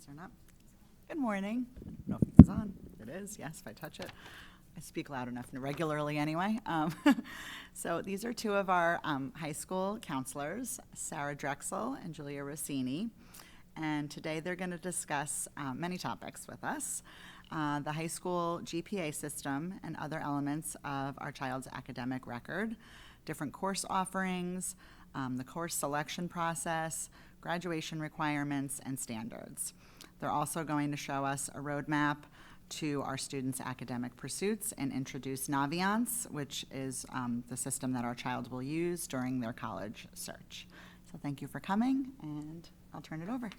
Mics are not. Good morning. I don't know if it's on. It is, yes, if I touch it. I speak loud enough regularly anyway. So these are two of our high school counselors, Sarah Drexel and Julia Rossini. And today they're going to discuss many topics with us. The high school GPA system and other elements of our child's academic record, different course offerings, the course selection process, graduation requirements, and standards. They're also going to show us a roadmap to our students' academic pursuits and introduce Naviance, which is the system that our child will use during their college search. So thank you for coming, and I'll turn it over.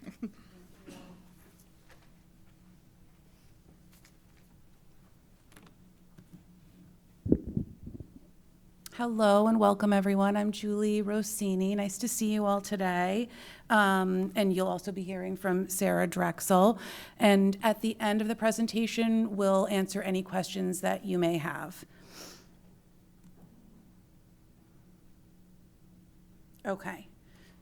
Hello and welcome everyone. I'm Julie Rossini. Nice to see you all today. And you'll also be hearing from Sarah Drexel. And at the end of the presentation, we'll answer any questions that you may have. Okay.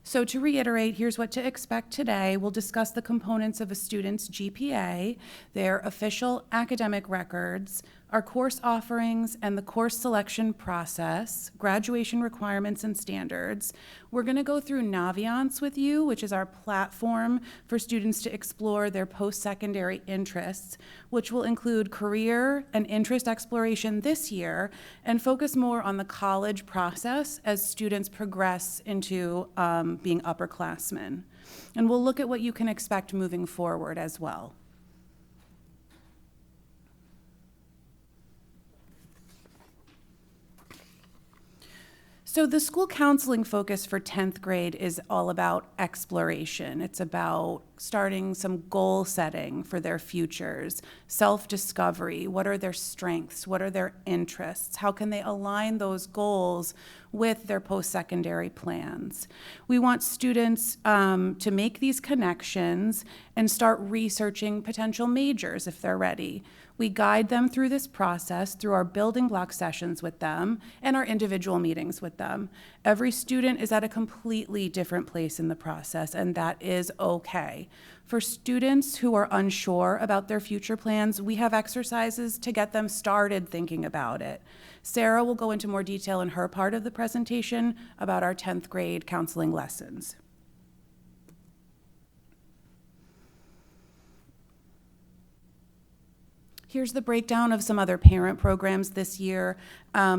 So to reiterate, here's what to expect today. We'll discuss the components of a student's GPA, their official academic records, our course offerings and the course selection process, graduation requirements and standards. We're going to go through Naviance with you, which is our platform for students to explore their post-secondary interests, which will include career and interest exploration this year and focus more on the college process as students progress into being upperclassmen. And we'll look at what you can expect moving forward as well. So the school counseling focus for 10th grade is all about exploration. It's about starting some goal setting for their futures, self-discovery. What are their strengths? What are their interests? How can they align those goals with their post-secondary plans? We want students to make these connections and start researching potential majors if they're ready. We guide them through this process through our building block sessions with them and our individual meetings with them. Every student is at a completely different place in the process, and that is okay. For students who are unsure about their future plans, we have exercises to get them started thinking about it. Sarah will go into more detail in her part of the presentation about our 10th grade counseling lessons. Here's the breakdown of some other parent programs this year.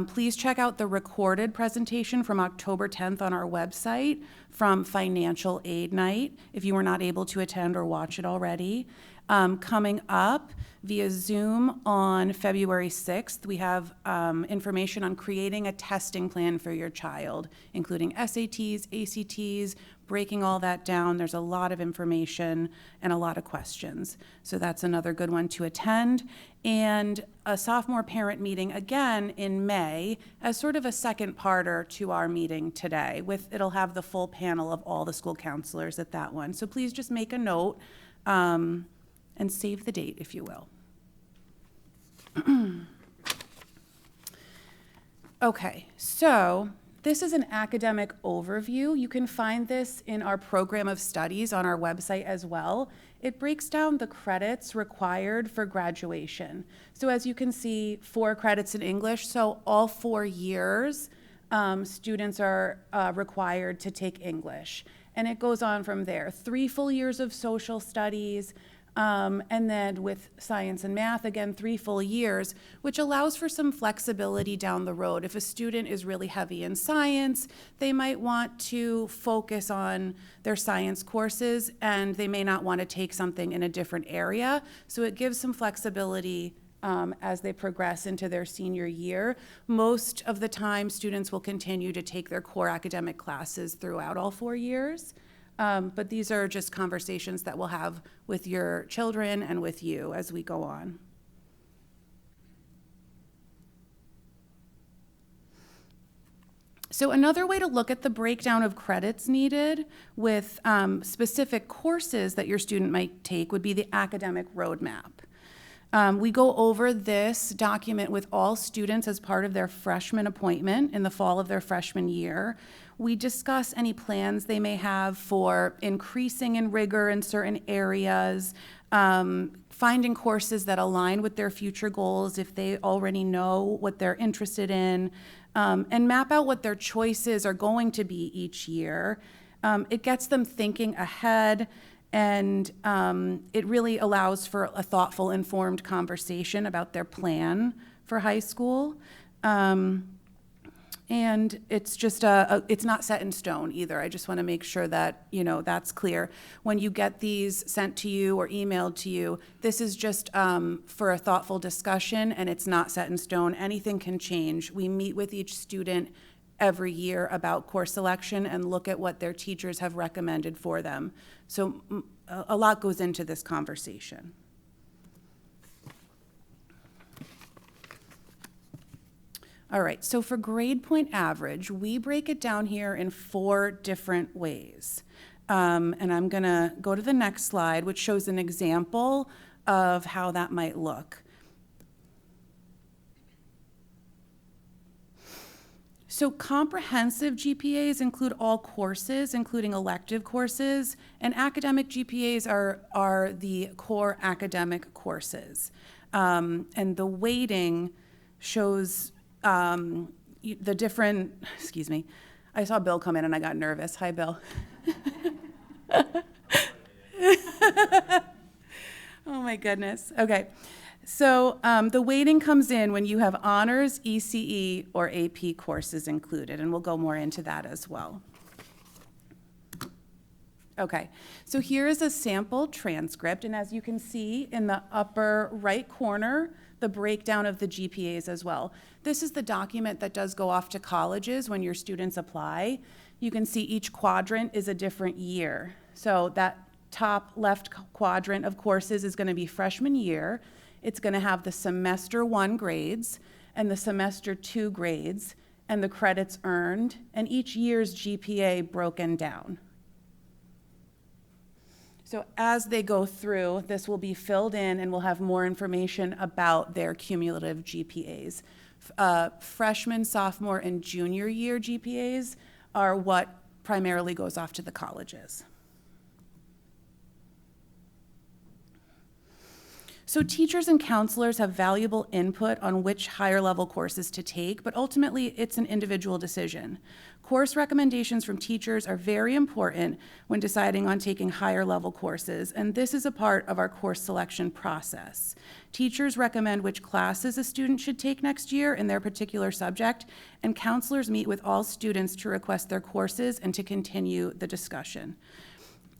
Please check out the recorded presentation from October 10th on our website from Financial Aid Night if you were not able to attend or watch it already. Coming up via Zoom on February 6th, we have information on creating a testing plan for your child, including SATs, ACTs, breaking all that down. There's a lot of information and a lot of questions. So that's another good one to attend. And a sophomore parent meeting again in May as sort of a second parter to our meeting today. It'll have the full panel of all the school counselors at that one. So please just make a note and save the date, if you will. Okay, so this is an academic overview. You can find this in our program of studies on our website as well. It breaks down the credits required for graduation. So as you can see, 4 credits in English, so all 4 years students are required to take English. And it goes on from there. 3 full years of social studies, and then with science and math, again, 3 full years, which allows for some flexibility down the road. If a student is really heavy in science, they might want to focus on their science courses, and they may not want to take something in a different area. So it gives some flexibility as they progress into their senior year. Most of the time, students will continue to take their core academic classes throughout all 4 years. But these are just conversations that we'll have with your children and with you as we go on. So another way to look at the breakdown of credits needed with specific courses that your student might take would be the academic roadmap. We go over this document with all students as part of their freshman appointment in the fall of their freshman year. We discuss any plans they may have for increasing in rigor in certain areas, finding courses that align with their future goals if they already know what they're interested in, and map out what their choices are going to be each year. It gets them thinking ahead, and it really allows for a thoughtful, informed conversation about their plan for high school. And it's just it's not set in stone either. I just want to make sure that, that's clear. When you get these sent to you or emailed to you, this is just for a thoughtful discussion, and it's not set in stone. Anything can change. We meet with each student every year about course selection and look at what their teachers have recommended for them. So a lot goes into this conversation. All right, so for grade point average, we break it down here in 4 different ways. And I'm gonna go to the next slide, which shows an example of how that might look. So comprehensive GPAs include all courses, including elective courses, and academic GPAs are the core academic courses. And the weighting shows the different, excuse me, I saw Bill come in and I got nervous. Hi, Bill. Oh my goodness. Okay. So the weighting comes in when you have honors, ECE, or AP courses included, and we'll go more into that as well. Okay, so here is a sample transcript, and as you can see in the upper right corner, the breakdown of the GPAs as well. This is the document that does go off to colleges when your students apply. You can see each quadrant is a different year. So that top left quadrant of courses is going to be freshman year. It's going to have the semester 1 grades and the semester 2 grades and the credits earned, and each year's GPA broken down. So as they go through, this will be filled in and we'll have more information about their cumulative GPAs. Freshman, sophomore, and junior year GPAs are what primarily goes off to the colleges. So teachers and counselors have valuable input on which higher level courses to take, but ultimately it's an individual decision. Course recommendations from teachers are very important when deciding on taking higher level courses, and this is a part of our course selection process. Teachers recommend which classes a student should take next year in their particular subject, and counselors meet with all students to request their courses and to continue the discussion.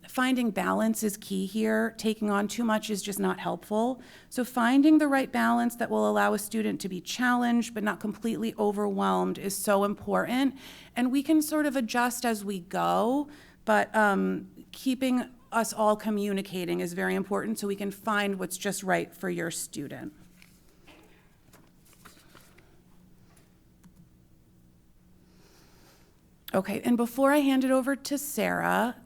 Finding balance is key here. Taking on too much is just not helpful. So finding the right balance that will allow a student to be challenged but not completely overwhelmed is so important. And we can sort of adjust as we go, but keeping us all communicating is very important so we can find what's just right for your student. Okay, and before I hand it over to Sarah,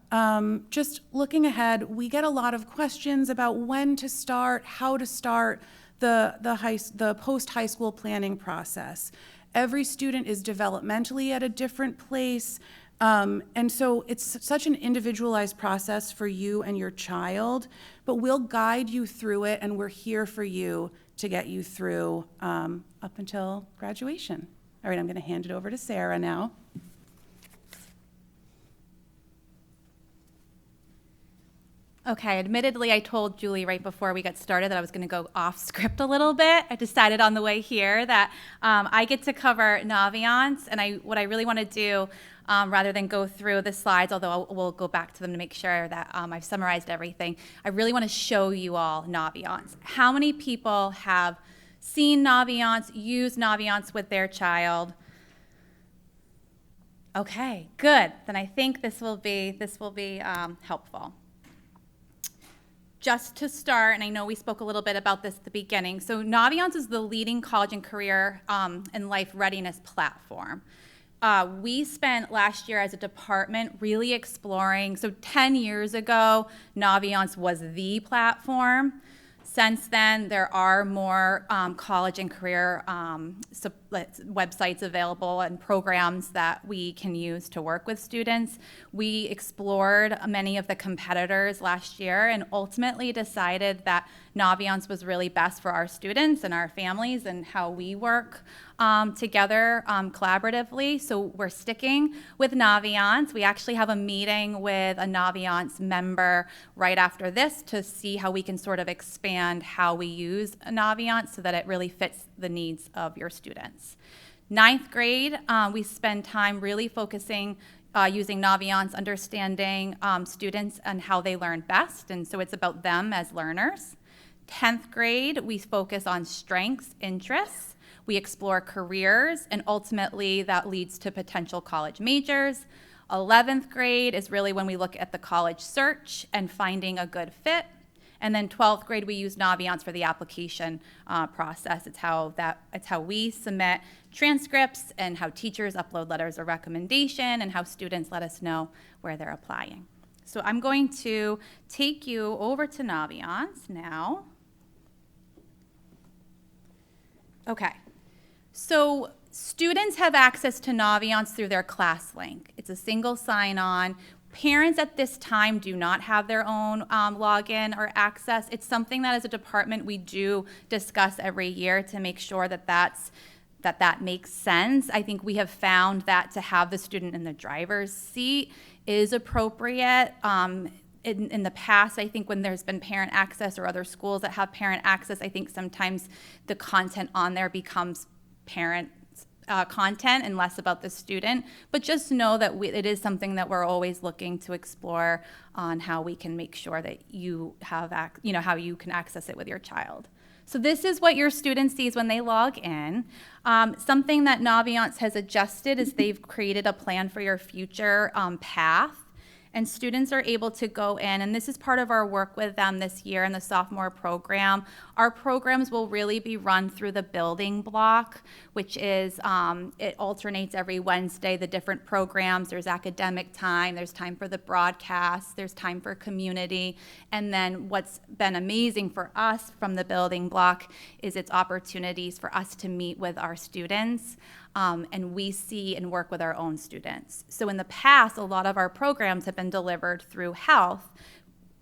just looking ahead, we get a lot of questions about when to start, how to start the post-high school planning process. Every student is developmentally at a different place, and so it's such an individualized process for you and your child, but we'll guide you through it, and we're here for you to get you through up until graduation. All right, I'm going to hand it over to Sarah now. Okay, admittedly, I told Julie right before we got started that I was going to go off script a little bit. I decided on the way here that I get to cover Naviance, and what I really want to do, rather than go through the slides, although we'll go back to them to make sure that I've summarized everything, I really want to show you all Naviance. How many people have seen Naviance, used Naviance with their child? Okay, good. Then I think this will be helpful. Just to start, and I know we spoke a little bit about this at the beginning, so Naviance is the leading college and career and life readiness platform. We spent last year as a department really exploring, so 10 years ago, Naviance was the platform. Since then, there are more college and career websites available and programs that we can use to work with students. We explored many of the competitors last year and ultimately decided that Naviance was really best for our students and our families and how we work together collaboratively. So we're sticking with Naviance. We actually have a meeting with a Naviance member right after this to see how we can sort of expand how we use Naviance so that it really fits the needs of your students. Ninth grade, we spend time really focusing using Naviance, understanding students and how they learn best, and so it's about them as learners. 10th grade, we focus on strengths, interests. We explore careers, and ultimately that leads to potential college majors. 11th grade is really when we look at the college search and finding a good fit. And then 12th grade, we use Naviance for the application process. It's how we submit transcripts and how teachers upload letters of recommendation and how students let us know where they're applying. So I'm going to take you over to Naviance now. Okay, so students have access to Naviance through their class link. It's a single sign-on. Parents at this time do not have their own login or access. It's something that as a department we do discuss every year to make sure that that makes sense. I think we have found that to have the student in the driver's seat is appropriate. In the past, I think when there's been parent access or other schools that have parent access, I think sometimes the content on there becomes parent content and less about the student. But just know that it is something that we're always looking to explore on how we can make sure that you have, how you can access it with your child. So this is what your student sees when they log in. Something that Naviance has adjusted is they've created a plan for your future path. And students are able to go in, and this is part of our work with them this year in the sophomore program. Our programs will really be run through the building block, which is, it alternates every Wednesday, the different programs. There's academic time, there's time for the broadcast, there's time for community. And then what's been amazing for us from the building block is its opportunities for us to meet with our students. And we see and work with our own students. So in the past, a lot of our programs have been delivered through health.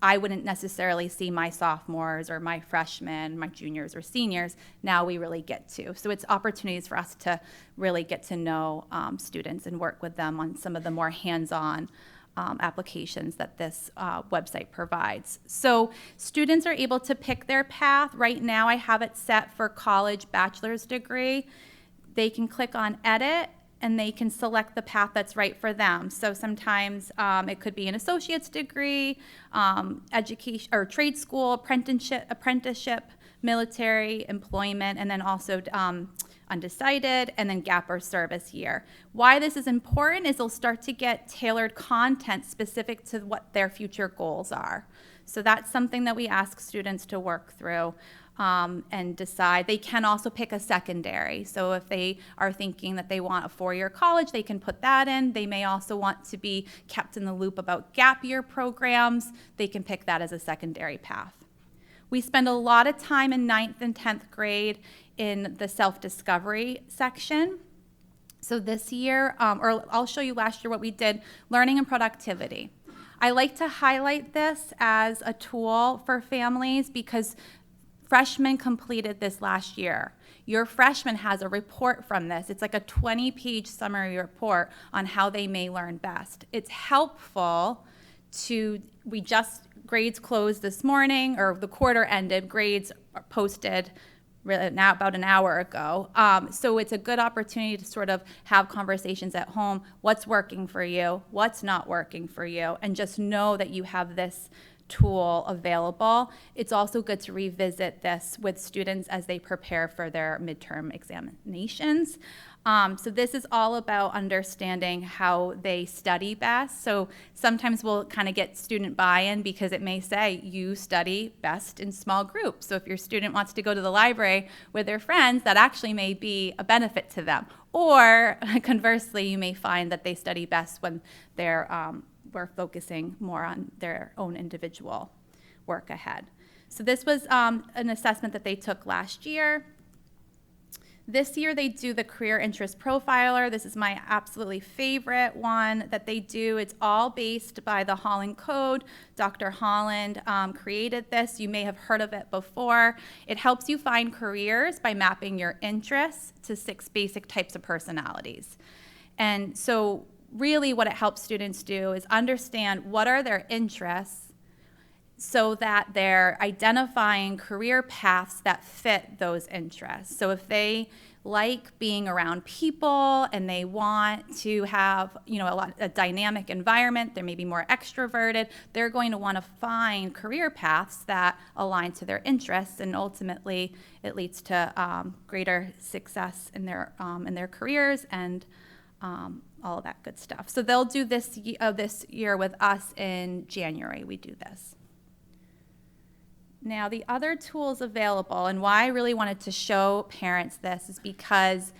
I wouldn't necessarily see my sophomores or my freshmen, my juniors or seniors. Now we really get to. So it's opportunities for us to really get to know students and work with them on some of the more hands-on applications that this website provides. So students are able to pick their path. Right now I have it set for college bachelor's degree. They can click on edit and they can select the path that's right for them. So sometimes it could be an associate's degree, education or trade school, apprenticeship, military, employment, and then also undecided, and then gap or service year. Why this is important is they'll start to get tailored content specific to what their future goals are. So that's something that we ask students to work through. And decide. They can also pick a secondary. So if they are thinking that they want a 4-year college, they can put that in. They may also want to be kept in the loop about gap year programs. They can pick that as a secondary path. We spend a lot of time in 9th and 10th grade in the self-discovery section. So this year, or I'll show you last year what we did, learning and productivity. I like to highlight this as a tool for families because freshmen completed this last year. Your freshman has a report from this. It's like a 20-page summary report on how they may learn best. It's helpful grades closed this morning, or the quarter ended, grades are posted now about an hour ago. So it's a good opportunity to sort of have conversations at home. What's working for you? What's not working for you? And just know that you have this tool available. It's also good to revisit this with students as they prepare for their midterm examinations. So this is all about understanding how they study best. So sometimes we'll kind of get student buy-in because it may say you study best in small groups. So if your student wants to go to the library with their friends, that actually may be a benefit to them. Or conversely, you may find that they study best when we're focusing more on their own individual work ahead. So this was an assessment that they took last year. This year they do the Career Interest Profiler. This is my absolutely favorite one that they do. It's all based by the Holland Code. Dr. Holland created this. You may have heard of it before. It helps you find careers by mapping your interests to 6 basic types of personalities. And so really what it helps students do is understand what are their interests so that they're identifying career paths that fit those interests. So if they like being around people and they want to have, a dynamic environment, they're maybe more extroverted, they're going to want to find career paths that align to their interests, and ultimately it leads to greater success in their careers and all of that good stuff. So they'll do this year with us in January. We do this. Now, the other tools available, and why I really wanted to show parents this, is because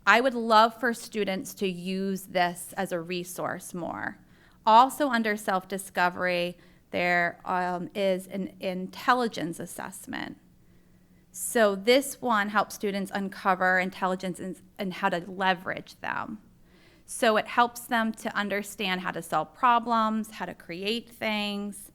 I would love for students to use this as a resource more. Also under self-discovery, there is an intelligence assessment. So this one helps students uncover intelligence and how to leverage them. So it helps them to understand how to solve problems, how to create things,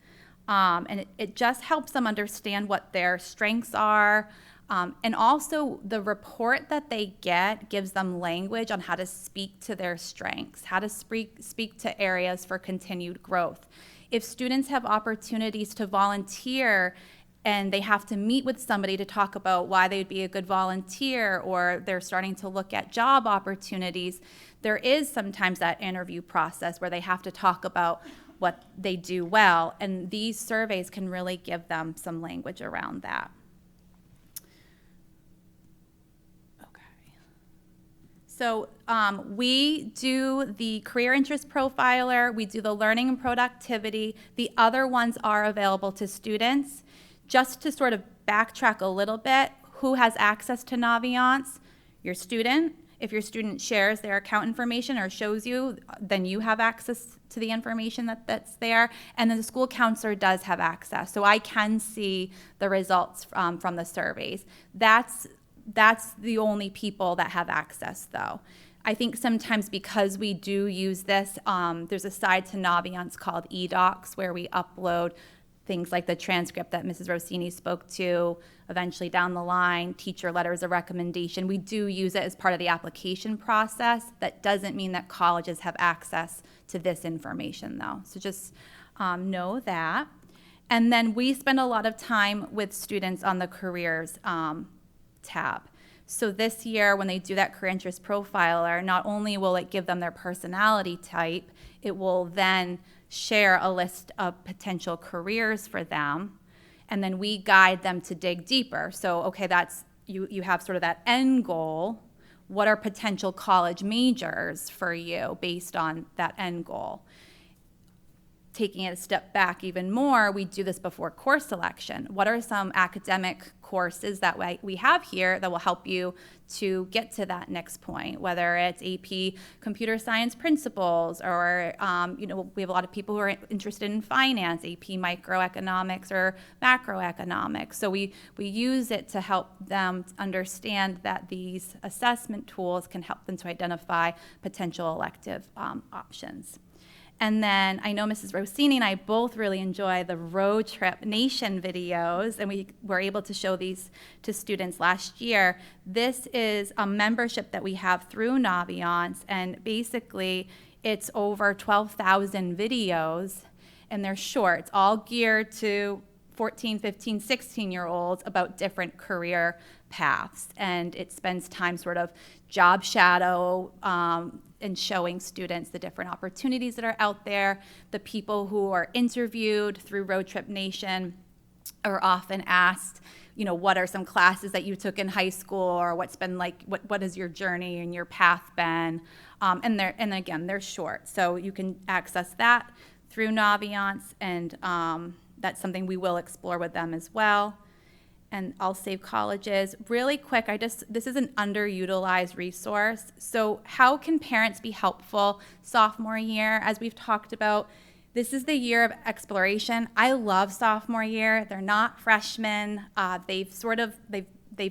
and it just helps them understand what their strengths are. And also the report that they get gives them language on how to speak to their strengths, how to speak to areas for continued growth. If students have opportunities to volunteer and they have to meet with somebody to talk about why they'd be a good volunteer, or they're starting to look at job opportunities, there is sometimes that interview process where they have to talk about what they do well, and these surveys can really give them some language around that. Okay. So we do the Career Interest Profiler, we do the Learning and Productivity. The other ones are available to students. Just to sort of backtrack a little bit, who has access to Naviance? Your student. If your student shares their account information or shows you, then you have access to the information that's there. And then the school counselor does have access. So I can see the results from the surveys. That's the only people that have access, though. I think sometimes because we do use this, there's a side to Naviance called eDocs where we upload things like the transcript that Mrs. Rossini spoke to, eventually down the line, teacher letters of recommendation. We do use it as part of the application process. That doesn't mean that colleges have access to this information, though. So just know that. And then we spend a lot of time with students on the careers tab. So this year, when they do that career interest profiler, not only will it give them their personality type, it will then share a list of potential careers for them, and then we guide them to dig deeper. So, okay, that's you have sort of that end goal. What are potential college majors for you based on that end goal? Taking it a step back even more, we do this before course selection. What are some academic courses that we have here that will help you to get to that next point, whether it's AP Computer Science Principles, or we have a lot of people who are interested in finance, AP Microeconomics or Macroeconomics. So we use it to help them understand that these assessment tools can help them to identify potential elective options. And then I know Mrs. Rossini and I both really enjoy the Road Trip Nation videos, and we were able to show these to students last year. This is a membership that we have through Naviance, and basically it's over 12,000 videos, and they're short. It's all geared to 14, 15, 16-year-olds about different career paths, and it spends time sort of job shadow and showing students the different opportunities that are out there. The people who are interviewed through Road Trip Nation are often asked, what are some classes that you took in high school, or what's been like, what has your journey and your path been? And again, they're short, so you can access that through Naviance, and that's something we will explore with them as well. And I'll save colleges. Really quick, this is an underutilized resource. So how can parents be helpful sophomore year? As we've talked about, This is the year of exploration. I love sophomore year. They're not freshmen. They've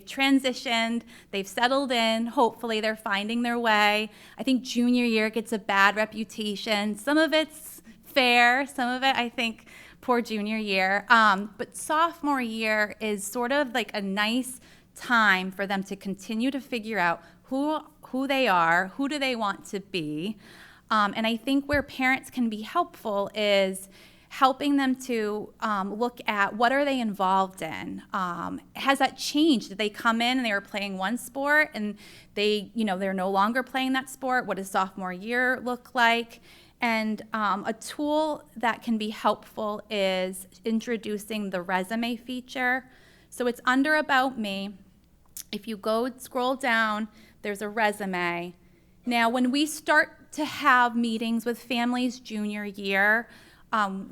transitioned. They've settled in. Hopefully, they're finding their way. I think junior year gets a bad reputation. Some of it's fair. Some of it, I think, poor junior year. But sophomore year is sort of like a nice time for them to continue to figure out who they are, who do they want to be. And I think where parents can be helpful is helping them to look at what are they involved in. Has that changed? Did they come in and they were playing one sport and they're no longer playing that sport? What does sophomore year look like? And a tool that can be helpful is introducing the resume feature. So it's under About Me. If you scroll down, there's a resume. Now, when we start to have meetings with families junior year,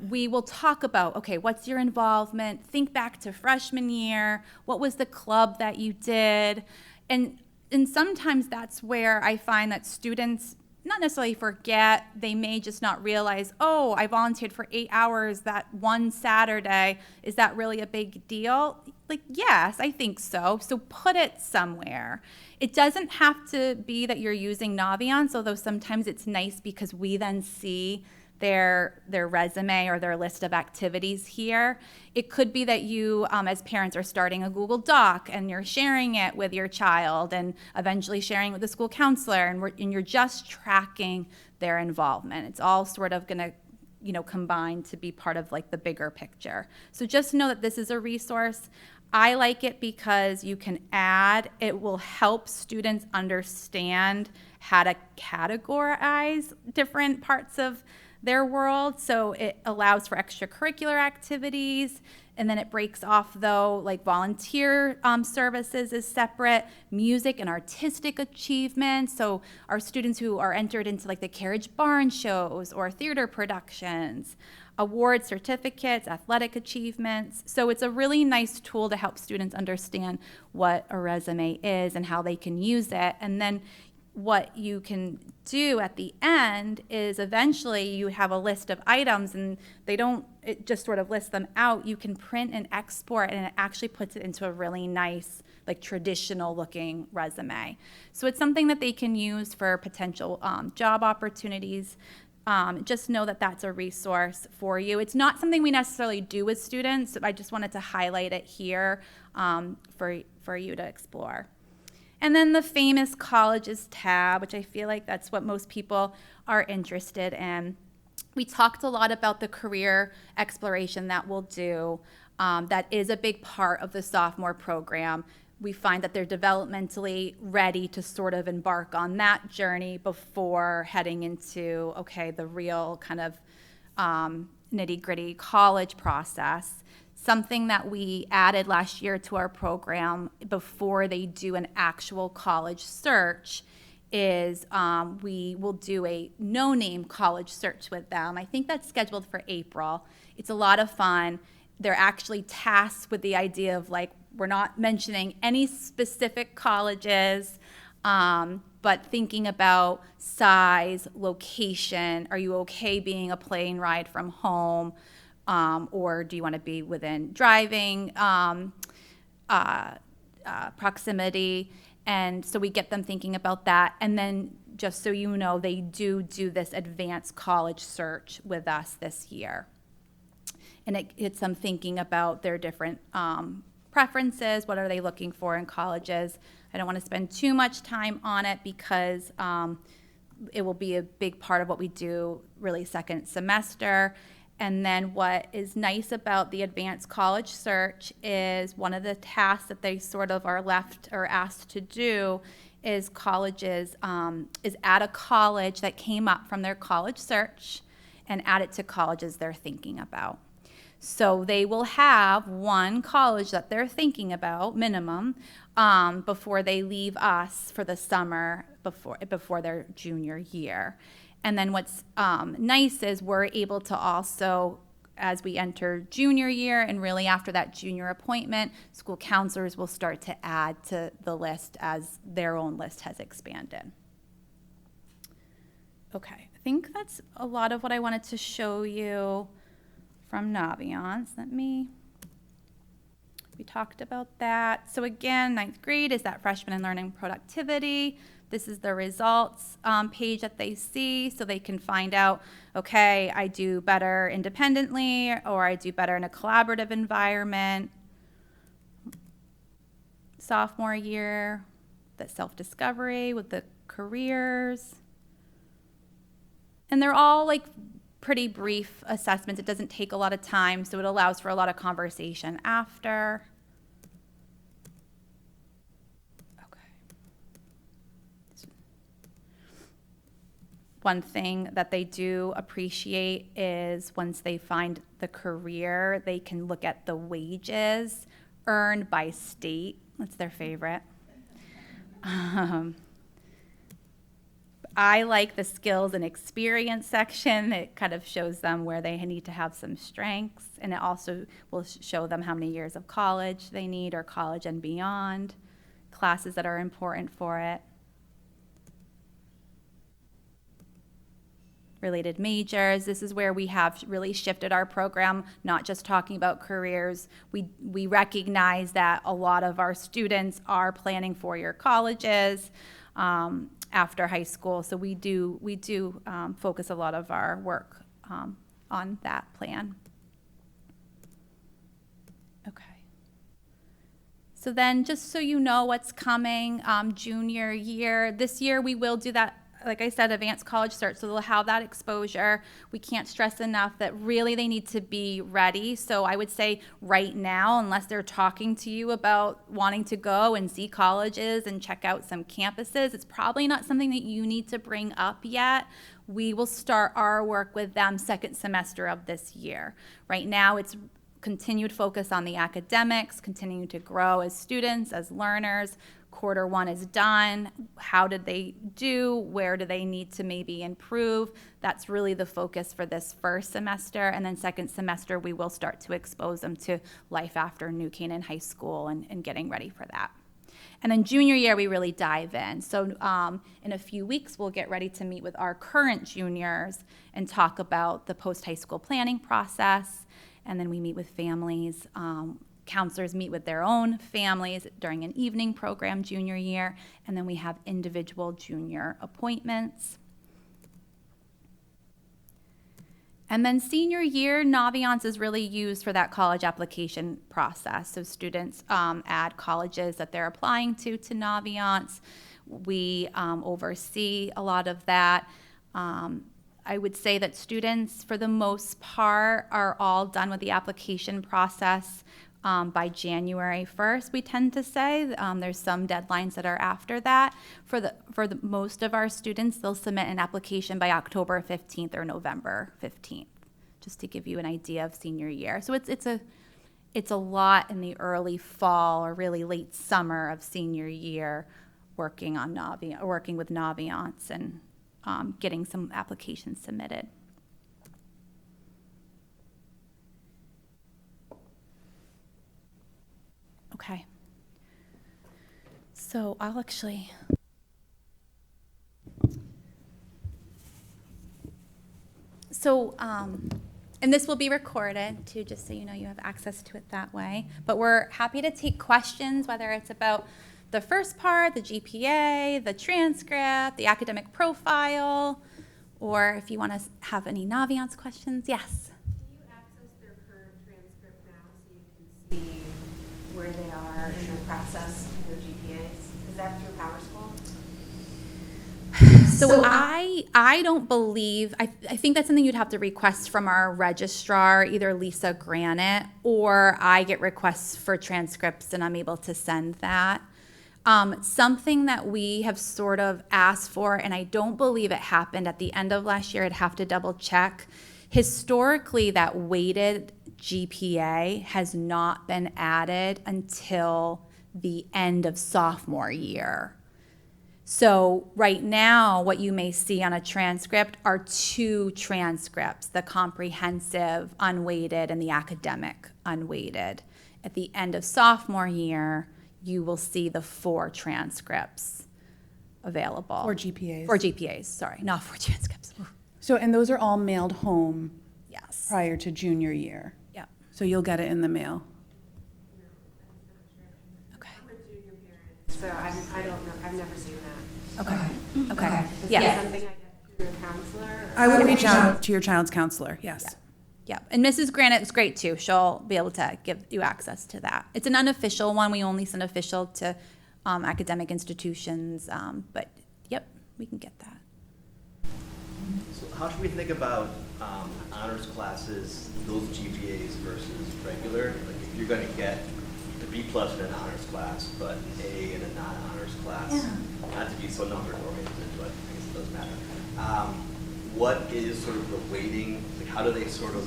we will talk about, okay, what's your involvement? Think back to freshman year. What was the club that you did? And sometimes that's where I find that students not necessarily forget, they may just not realize, oh, I volunteered for 8 hours that one Saturday. Is that really a big deal? Like, yes, I think so. So put it somewhere. It doesn't have to be that you're using Naviance, although sometimes it's nice because we then see their resume or their list of activities here. It could be that you, as parents, are starting a Google Doc and you're sharing it with your child and eventually sharing it with the school counselor, and you're just tracking their involvement. It's all sort of going to combine to be part of like the bigger picture. So just know that this is a resource. I like it because you can add, it will help students understand how to categorize different parts of their world. So it allows for extracurricular activities, and then it breaks off though, like volunteer services is separate, music and artistic achievements. So our students who are entered into like the Carriage Barn shows or theater productions, award certificates, athletic achievements. So it's a really nice tool to help students understand what a resume is and how they can use it. And then what you can do at the end is eventually you have a list of items, and it just sort of lists them out. You can print and export, and it actually puts it into a really nice, like traditional looking resume. So it's something that they can use for potential job opportunities. Just know that that's a resource for you. It's not something we necessarily do with students. I just wanted to highlight it here for you to explore. And then the famous colleges tab, which I feel like that's what most people are interested in. We talked a lot about the career exploration that we'll do. That is a big part of the sophomore program. We find that they're developmentally ready to sort of embark on that journey before heading into, okay, the real kind of nitty-gritty college process. Something that we added last year to our program before they do an actual college search is we will do a no-name college search with them. I think that's scheduled for April. It's a lot of fun. They're actually tasked with the idea of like, we're not mentioning any specific colleges, but thinking about size, location. Are you okay being a plane ride from home? Or do you want to be within driving proximity? And so we get them thinking about that. And then just so you know, they do this advanced college search with us this year. And it gets them thinking about their different preferences. What are they looking for in colleges? I don't want to spend too much time on it because it will be a big part of what we do really second semester. And then what is nice about the advanced college search is one of the tasks that they sort of are left or asked to do is is add a college that came up from their college search and add it to colleges they're thinking about. So they will have one college that they're thinking about, minimum, before they leave us for the summer before their junior year. And then what's nice is we're able to also, as we enter junior year and really after that junior appointment, school counselors will start to add to the list as their own list has expanded. Okay, I think that's a lot of what I wanted to show you from Naviance. We talked about that. So again, 9th grade is that freshman and learning productivity. This is the results page that they see, so they can find out, okay, I do better independently, or I do better in a collaborative environment. Sophomore year, that self-discovery with the careers. And they're all like pretty brief assessments. It doesn't take a lot of time, so it allows for a lot of conversation after. One thing that they do appreciate is once they find the career, they can look at the wages earned by state. That's their favorite. I like the skills and experience section. It kind of shows them where they need to have some strengths, and it also will show them how many years of college they need, or college and beyond, classes that are important for it. Related majors. This is where we have really shifted our program, not just talking about careers. We recognize that a lot of our students are planning four-year colleges after high school, so we do focus a lot of our work on that plan. Okay. So then, just so you know what's coming, junior year. This year we will do that. Like I said, advanced college starts, so they'll have that exposure. We can't stress enough that really they need to be ready. So I would say right now, unless they're talking to you about wanting to go and see colleges and check out some campuses, it's probably not something that you need to bring up yet. We will start our work with them second semester of this year. Right now, it's continued focus on the academics, continuing to grow as students, as learners. Quarter one is done. How did they do? Where do they need to maybe improve? That's really the focus for this first semester. And then second semester, we will start to expose them to life after New Canaan High School and getting ready for that. And then junior year, we really dive in. So in a few weeks, we'll get ready to meet with our current juniors and talk about the post-high school planning process. And then we meet with families. Counselors meet with their own families during an evening program junior year, and then we have individual junior appointments. And then senior year, Naviance is really used for that college application process. So students add colleges that they're applying to Naviance. We oversee a lot of that. I would say that students, for the most part, are all done with the application process by January 1st, we tend to say. There's some deadlines that are after that. For the most of our students, they'll submit an application by October 15th or November 15th, just to give you an idea of senior year. So it's a lot in the early fall or really late summer of senior year working with Naviance and getting some applications submitted. Okay. So I'll actually. So, and this will be recorded too, just so you know you have access to it that way. But we're happy to take questions, whether it's about the first part, the GPA, the transcript, the academic profile, or if you want to have any Naviance questions. Yes? Do you access their current transcript now so you can see where they are in the process of their GPAs? Is that through PowerSchool? So I don't believe, I think that's something you'd have to request from our registrar, either Lisa Granite, or I get requests for transcripts and I'm able to send that. Something that we have sort of asked for, and I don't believe it happened at the end of last year, I'd have to double check. Historically, that weighted GPA has not been added until the end of sophomore year. So right now, what you may see on a transcript are two transcripts, the comprehensive unweighted and the academic unweighted. At the end of sophomore year, you will see the 4 transcripts available. Or GPAs. Or GPAs, sorry, not 4 transcripts. So, and those are all mailed home Yes. prior to junior year. Yep. So you'll get it in the mail. Okay. I'm a junior parent, so I don't know, I've never seen that. Okay. Okay. Is Yeah. that something I get through a counselor? or- I would reach out to your child's counselor, yes. Yeah, and Mrs. Granite is great too. She'll be able to give you access to that. It's an unofficial one. We only send official to academic institutions, but yep, we can get that. So how should we think about honors classes, those GPAs versus regular? Like if you're going to get a B+ in an honors class, but an A in a non-honors class, not to be so number oriented, but I guess it doesn't matter. What is sort of the weighting? Like how do they sort of,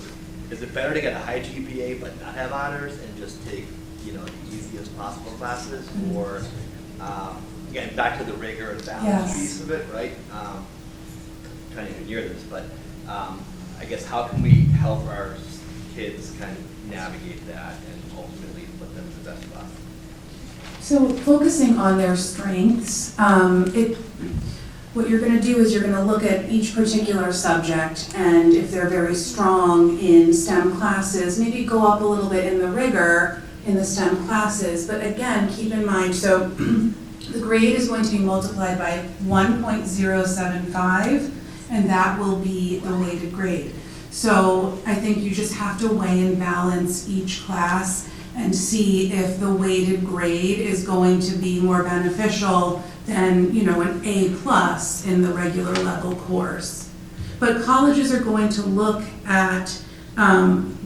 is it better to get a high GPA but not have honors and just take, the easiest possible classes? Or, again, back to the rigor and balance Yes. piece of it, right? Trying to near this, but I guess how can we help our kids kind of navigate that and ultimately put them in the best class? So focusing on their strengths, what you're going to do is you're going to look at each particular subject, and if they're very strong in STEM classes, maybe go up a little bit in the rigor in the STEM classes. But again, keep in mind, so the grade is going to be multiplied by 1.075, and that will be the weighted grade. So I think you just have to weigh and balance each class and see if the weighted grade is going to be more beneficial than, an A+ in the regular level course. But colleges are going to look at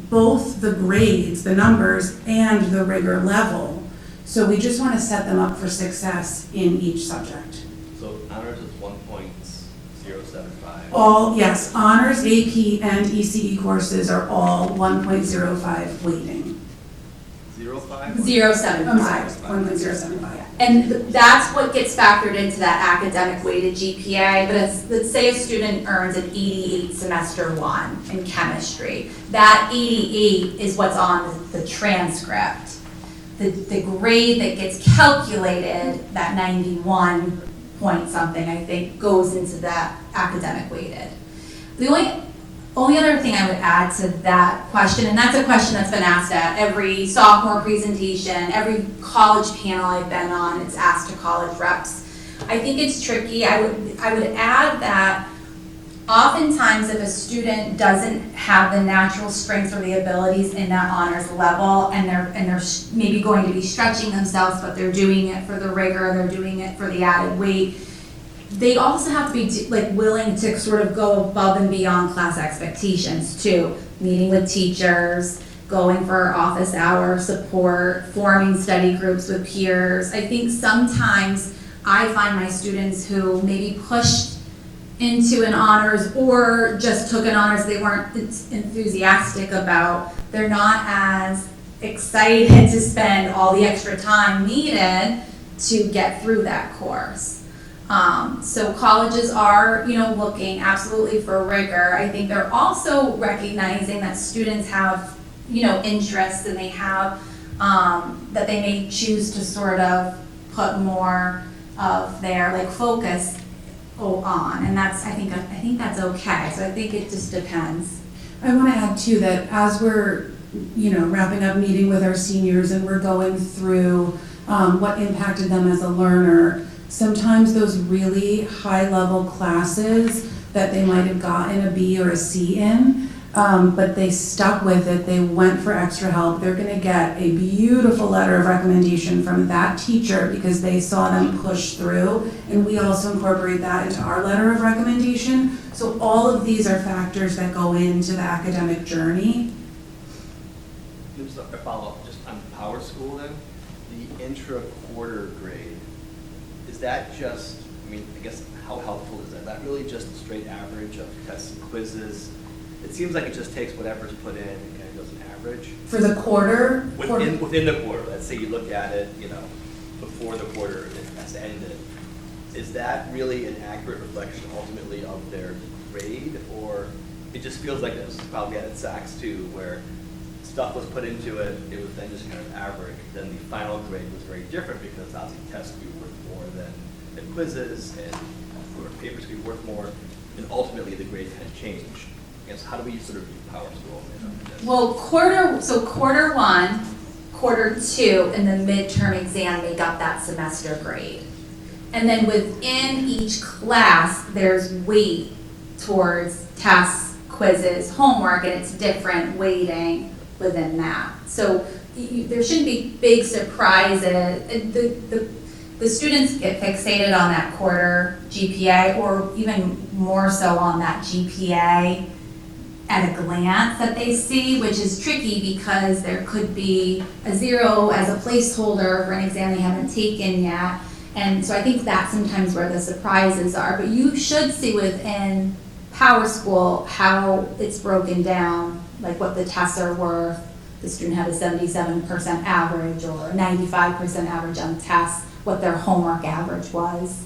both the grades, the numbers, and the rigor level. So we just want to set them up for success in each subject. So honors is 1.075. All, yes, honors, AP, and ECE courses are all 1.05 weighting. 0.5? 0.75. 1.075. And that's what gets factored into that academic weighted GPA. But let's say a student earns an 88 semester 1 in chemistry. That 88 is what's on the transcript. The grade that gets calculated, that 91 point something, I think, goes into that academic weighted. The only other thing I would add to that question, and that's a question that's been asked at every sophomore presentation, every college panel I've been on, it's asked to college reps. I think it's tricky. I would add that oftentimes if a student doesn't have the natural strengths or the abilities in that honors level, and they're maybe going to be stretching themselves, but they're doing it for the rigor, they're doing it for the added weight, they also have to be willing to sort of go above and beyond class expectations too. Meeting with teachers, going for office hour support, forming study groups with peers. I think sometimes I find my students who maybe pushed into an honors or just took an honors they weren't enthusiastic about, they're not as excited to spend all the extra time needed to get through that course. So colleges are, looking absolutely for rigor. I think they're also recognizing that students have, interests, and they have, that they may choose to sort of put more of their focus on, and I think that's okay. So I think it just depends. I want to add too that as we're, wrapping up meeting with our seniors and we're going through what impacted them as a learner, sometimes those really high-level classes that they might have gotten a B or a C in, but they stuck with it, they went for extra help, they're going to get a beautiful letter of recommendation from that teacher because they saw them push through, and we also incorporate that into our letter of recommendation. So all of these are factors that go into the academic journey. Just a follow-up, just on Power School then, the intra-quarter grade, is that just, I guess, how helpful is that? Is that really just a straight average of tests and quizzes? It seems like it just takes whatever's put in and kind of does an average. For the quarter? Within the quarter, let's say you look at it, before the quarter has ended. Is that really an accurate reflection ultimately of their grade? Or it just feels like this is probably at Saks too, where stuff was put into it, it was then just kind of average. Then the final grade was very different because obviously tests would be worth more than quizzes, and or papers could be worth more. and ultimately the grade kind of change. I guess, how do we sort of view Power School? Well, quarter one, quarter two, and the midterm exam make up that semester grade. And then within each class, there's weight towards tests, quizzes, homework, and it's different weighting within that. So there shouldn't be big surprises. The students get fixated on that quarter GPA, or even more so on that GPA at a glance that they see, which is tricky because there could be a 0 as a placeholder for an exam they haven't taken yet. And so I think that's sometimes where the surprises are. But you should see within Power School how it's broken down, like what the tests are worth. The student had a 77% average or 95% average on tests, what their homework average was.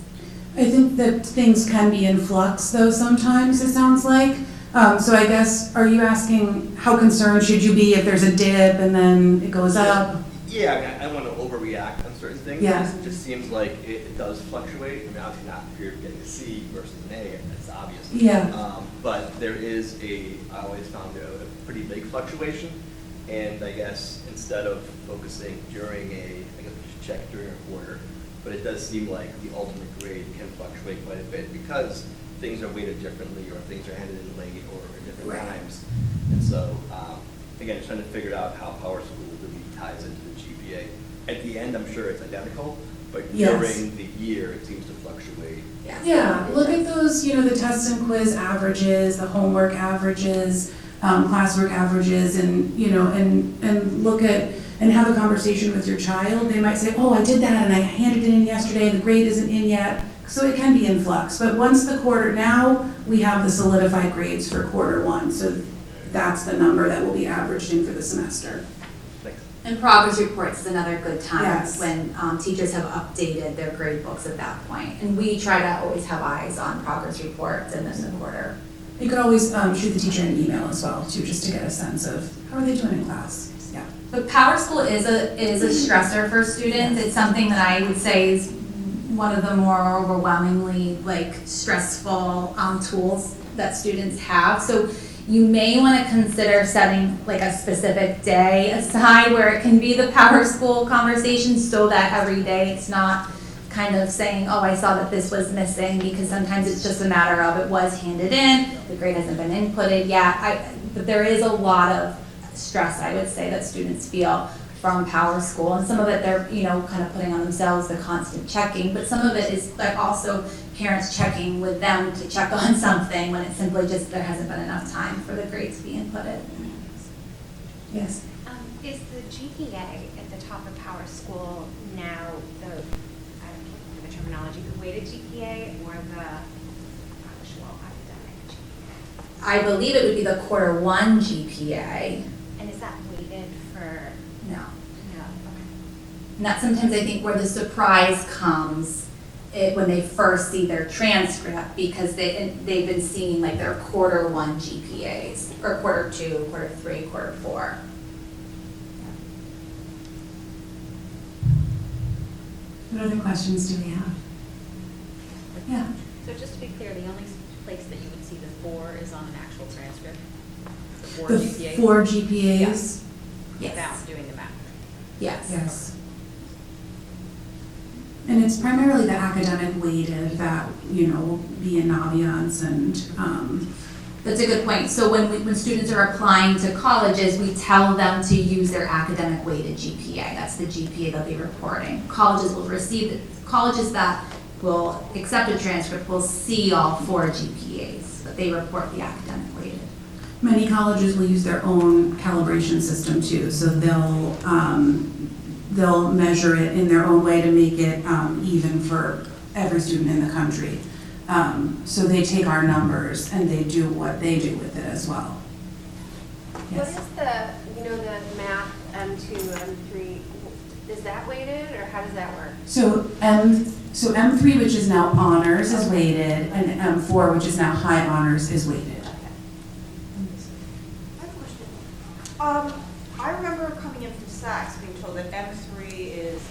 I think that things can be in flux though sometimes, it sounds like. So I guess, are you asking how concerned should you be if there's a dip and then it goes up? Yeah, I mean, I don't want to overreact on certain things. Yeah. It just seems like it does fluctuate. I mean, obviously not if you're getting a C versus an A, that's obvious. Yeah. But there is I always found a pretty big fluctuation. And I guess instead of focusing during I guess we should check during a quarter, but it does seem like the ultimate grade can fluctuate quite a bit because things are weighted differently or things are handed in late or at different Right. times. And so, again, just trying to figure out how Power School really ties into the GPA. At the end, I'm sure it's identical, but Yes. during the year, it seems to fluctuate. Yeah, look at those, the test and quiz averages, the homework averages, classwork averages, and, and look at, and have a conversation with your child. They might say, oh, I did that and I handed it in yesterday, the grade isn't in yet. So it can be in flux, but once now we have the solidified grades for quarter one. So that's the number that will be averaged in for the semester. Thanks. And progress reports is another good time Yes. when teachers have updated their grade books at that point. And we try to always have eyes on progress reports and then the quarter. You could always shoot the teacher an email as well, too, just to get a sense of how are they doing in class. Yeah. But Power School is a stressor for students. It's something that I would say is one of the more overwhelmingly stressful tools that students have. So you may want to consider setting a specific day aside where it can be the Power School conversation so that every day it's not kind of saying, oh, I saw that this was missing, because sometimes it's just a matter of it was handed in, the grade hasn't been inputted yet. But there is a lot of stress, I would say, that students feel from Power School, and some of it they're kind of putting on themselves, the constant checking, but some of it is also parents checking with them to check on something when it's simply just there hasn't been enough time for the grades to be inputted. Yes. Is the GPA at the top of Power School now I can't remember the terminology, the weighted GPA or the actual academic GPA? I believe it would be the quarter one GPA. And is that weighted for, No. no, okay. And that's sometimes I think where the surprise comes when they first see their transcript, because they've been seeing their quarter one GPAs, or quarter two, quarter three, quarter four. What other questions do we have? Yeah. So just to be clear, the only place that you would see the 4 is on an actual transcript? The 4 The GPA? 4 GPAs? Without doing the math? Yes. Yes. And it's primarily the academic weighted that, will be in Naviance and, That's a good point. So when students are applying to colleges, we tell them to use their academic weighted GPA. That's the GPA they'll be reporting. Colleges that will accept a transcript will see all 4 GPAs, but they report the academic weighted. many colleges will use their own calibration system too. So they'll measure it in their own way to make it even for every student in the country. So they take our numbers and they do what they do with it as well. What Yes. is the math M2, M3, is that weighted or how does that work? So M3, which is now honors, is weighted, and M4, which is now high honors, is weighted. I have a question. I remember coming in from SACS being told that M3 is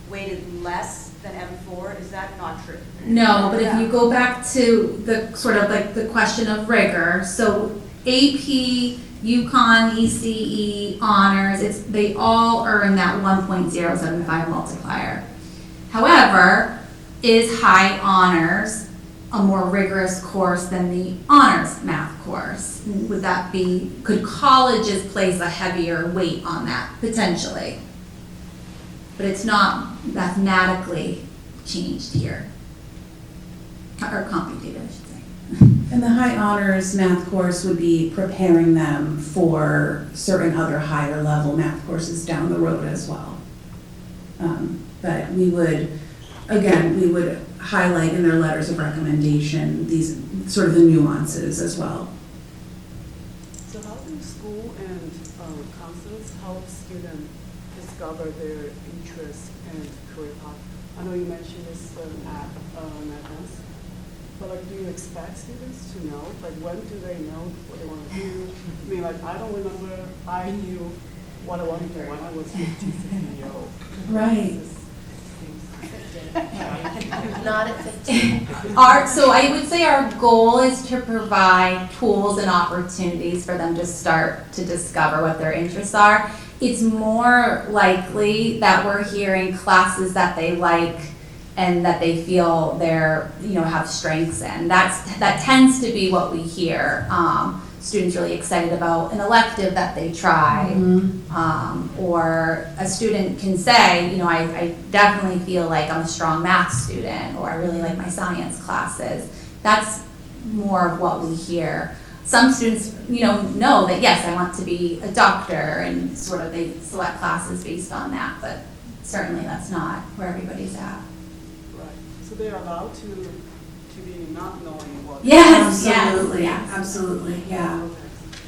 weighted less than M4, is that not true? No, but if you go back to the sort of like the question of rigor, so AP, UConn, ECE, honors, they all earn that 1.075 multiplier. However, is high honors a more rigorous course than the honors math course? Would that be, could colleges place a heavier weight on that potentially? But it's not mathematically changed here, or computed, I should say. And the high honors math course would be preparing them for certain other higher level math courses down the road as well. But we would highlight in their letters of recommendation these sort of the nuances as well. So how do school and counselors help students discover their interests and career path? I know you mentioned this at Naviance, but like, do you expect students to know? Like, when do they know what they want to do? I mean, like, I don't remember I knew what I wanted to do when I was 15, 16 years old. Right. Not at 15. So I would say our goal is to provide tools and opportunities for them to start to discover what their interests are. It's more likely that we're hearing classes that they like and that they feel they're, have strengths in. That tends to be what we hear. Students really excited about an elective that they try. Or a student can say, I definitely feel like I'm a strong math student, or I really like my science classes. That's more of what we hear. Some students, know that yes, I want to be a doctor, and sort of they select classes based on that, but certainly that's not where everybody's at. Right. So they're allowed to be not knowing what. Yes, Absolutely, yes. absolutely, yeah.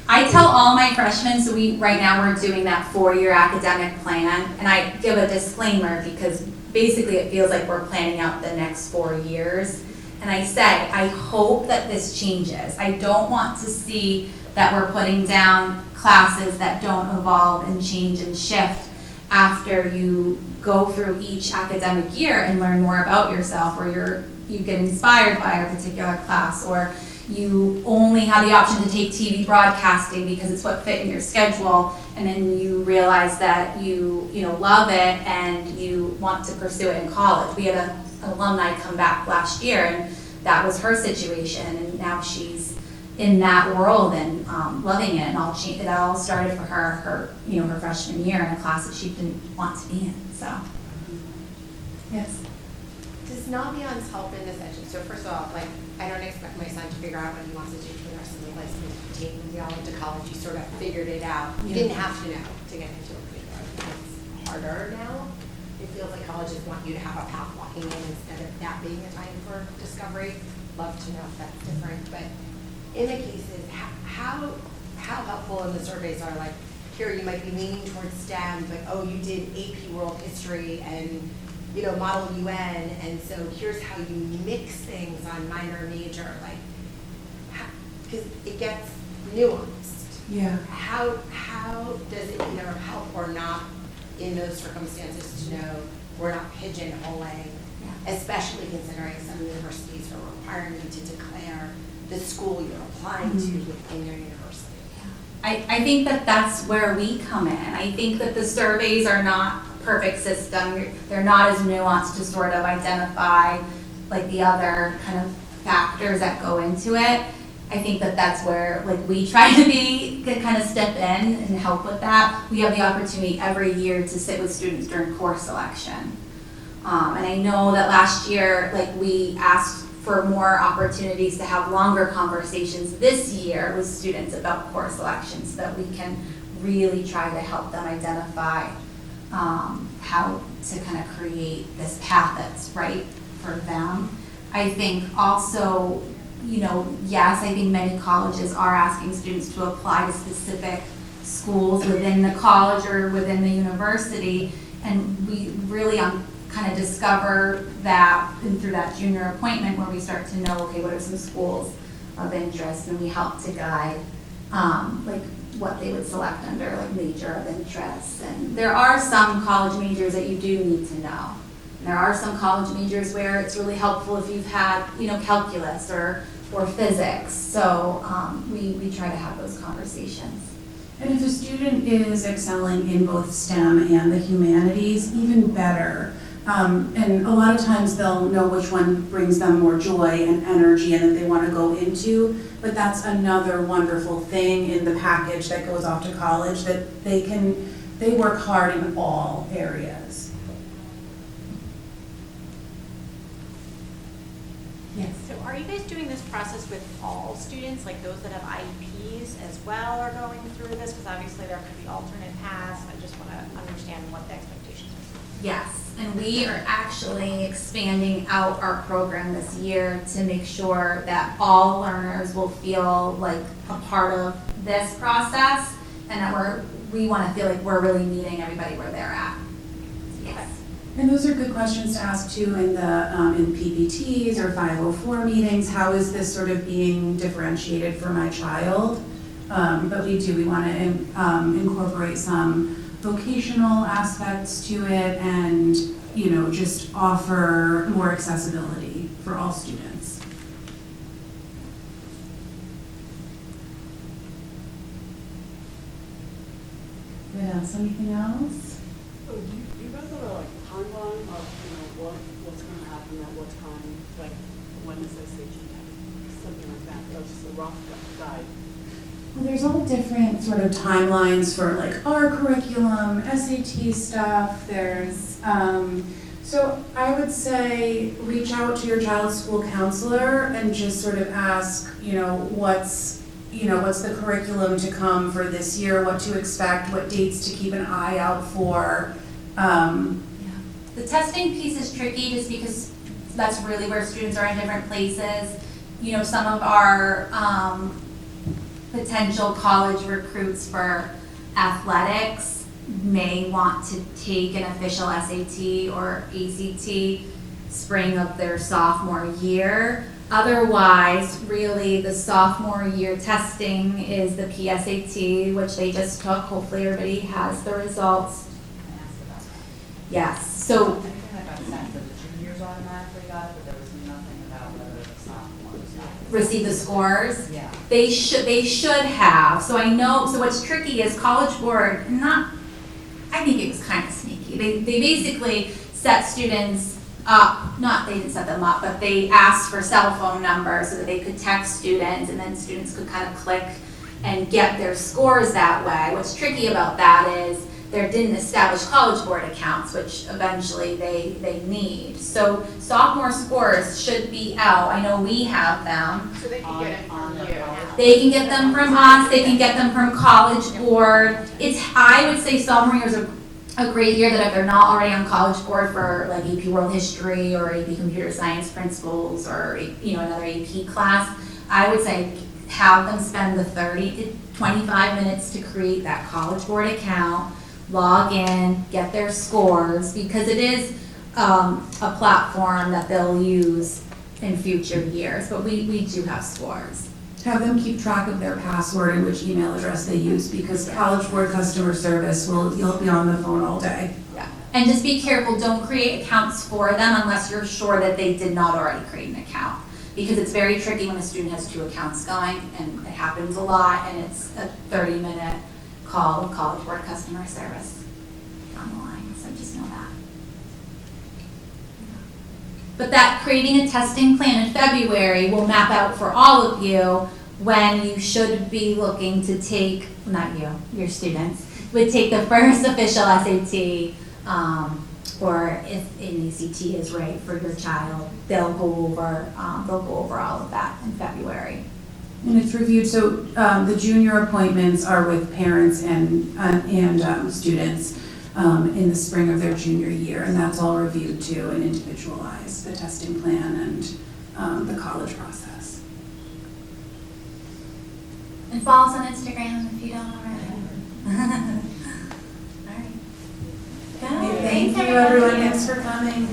I tell all my freshmen, so right now we're doing that 4-year academic plan, and I give a disclaimer because basically it feels like we're planning out the next 4 years. And I say, I hope that this changes. I don't want to see that we're putting down classes that don't evolve and change and shift after you go through each academic year and learn more about yourself, or you get inspired by a particular class, or you only have the option to take TV broadcasting because it's what fit in your schedule, and then you realize that you love it and you want to pursue it in college. We had an alumni come back last year, and that was her situation, and now she's in that world and loving it. And it all started for her freshman year in a class that she didn't want to be in. So, yes. Does Naviance help in this section? So first of all, I don't expect my son to figure out what he wants to do for the rest of his life. He's taking theology to college. You sort of figured it out. You didn't have to know to get into a particular. It's harder now. It feels like colleges want you to have a path walking in instead of that being a time for discovery. Love to know if that's different. But in the cases, how helpful in the surveys are here you might be leaning towards STEM, but you did AP World History and Model UN, and so here's how you mix things on minor major, because it gets nuanced. Yeah. How does it either help or not in those circumstances to know we're not pigeonholing, especially considering some universities are requiring you to declare the school you're applying to within your university? I think that's where we come in. I think that the surveys are not a perfect system. They're not as nuanced to sort of identify the other kind of factors that go into it. I think that's where we try to kind of step in and help with that. We have the opportunity every year to sit with students during course selection. And I know that last year, we asked for more opportunities to have longer conversations this year with students about course selection so that we can really try to help them identify how to kind of create this path that's right for them. I think also, yes, I think many colleges are asking students to apply to specific schools within the college or within the university, and we really kind of discover that through that junior appointment where we start to know, okay, what are some schools of interest, and we help to guide what they would select under major of interest. And there are some college majors that you do need to know. There are some college majors where it's really helpful if you've had, calculus or physics. So we try to have those conversations. And if a student is excelling in both STEM and the humanities, even better. And a lot of times they'll know which one brings them more joy and energy and that they want to go into, but that's another wonderful thing in the package that goes off to college, that they work hard in all areas. Yes. So are you guys doing this process with all students, like those that have IEPs as well are going through this? Because obviously there could be alternate paths. I just want to understand what the expectations are. Yes, and we are actually expanding out our program this year to make sure that all learners will feel like a part of this process, and that we want to feel like we're really meeting everybody where they're at. Yes. And those are good questions to ask too in the in PPTs or 504 meetings. How is this sort of being differentiated for my child? But we want to incorporate some vocational aspects to it, and just offer more accessibility for all students. What else? Anything else? So do you guys have a timeline of what's going to happen at what time? Like when is SAT? Something like that. That's just a rough guide. Well, there's all different sort of timelines for like our curriculum, SAT stuff. There's, so I would say reach out to your child's school counselor and just sort of ask, what's the curriculum to come for this year, what to expect, what dates to keep an eye out for. The testing piece is tricky just because that's really where students are in different places. Some of our potential college recruits for athletics may want to take an official SAT or ACT spring of their sophomore year. Otherwise, really, the sophomore year testing is the PSAT, which they just took. Hopefully everybody has the results. Yes, so I think I got a sense that the juniors automatically got it, but there was nothing about whether the sophomores. receive the scores. Yeah. They should have. So I know, so what's tricky is College Board, I think it was kind of sneaky. They basically set students up, they didn't set them up, but they asked for cell phone numbers so that they could text students, and then students could kind of click and get their scores that way. What's tricky about that is they didn't establish College Board accounts, which eventually they need. So sophomore scores should be out. I know we have them. So they can get it from you. They can get them from us, they can get them from College Board. I would say sophomore year is a great year that if they're not already on College Board for like AP World History or AP Computer Science Principles or another AP class, I would say have them spend the 30 to 25 minutes to create that College Board account, log in, get their scores, because it is a platform that they'll use in future years, but we do have scores. Have them keep track of their password and which email address they use, because College Board customer service you'll be on the phone all day. Yeah. And just be careful, don't create accounts for them unless you're sure that they did not already create an account. Because it's very tricky when a student has 2 accounts going, and it happens a lot, and it's a 30-minute call with College Board customer service on the line, so just know that. But that creating a testing plan in February will map out for all of you when you should be looking to take, not you, your students, would take the first official SAT, or if an ACT is right for your child, they'll go over all of that in February. And it's reviewed, so the junior appointments are with parents and students in the spring of their junior year, and that's all reviewed too and individualized, the testing plan and the college process. And follow us on Instagram if you don't already. All right. Thank you, everyone. Thanks for coming.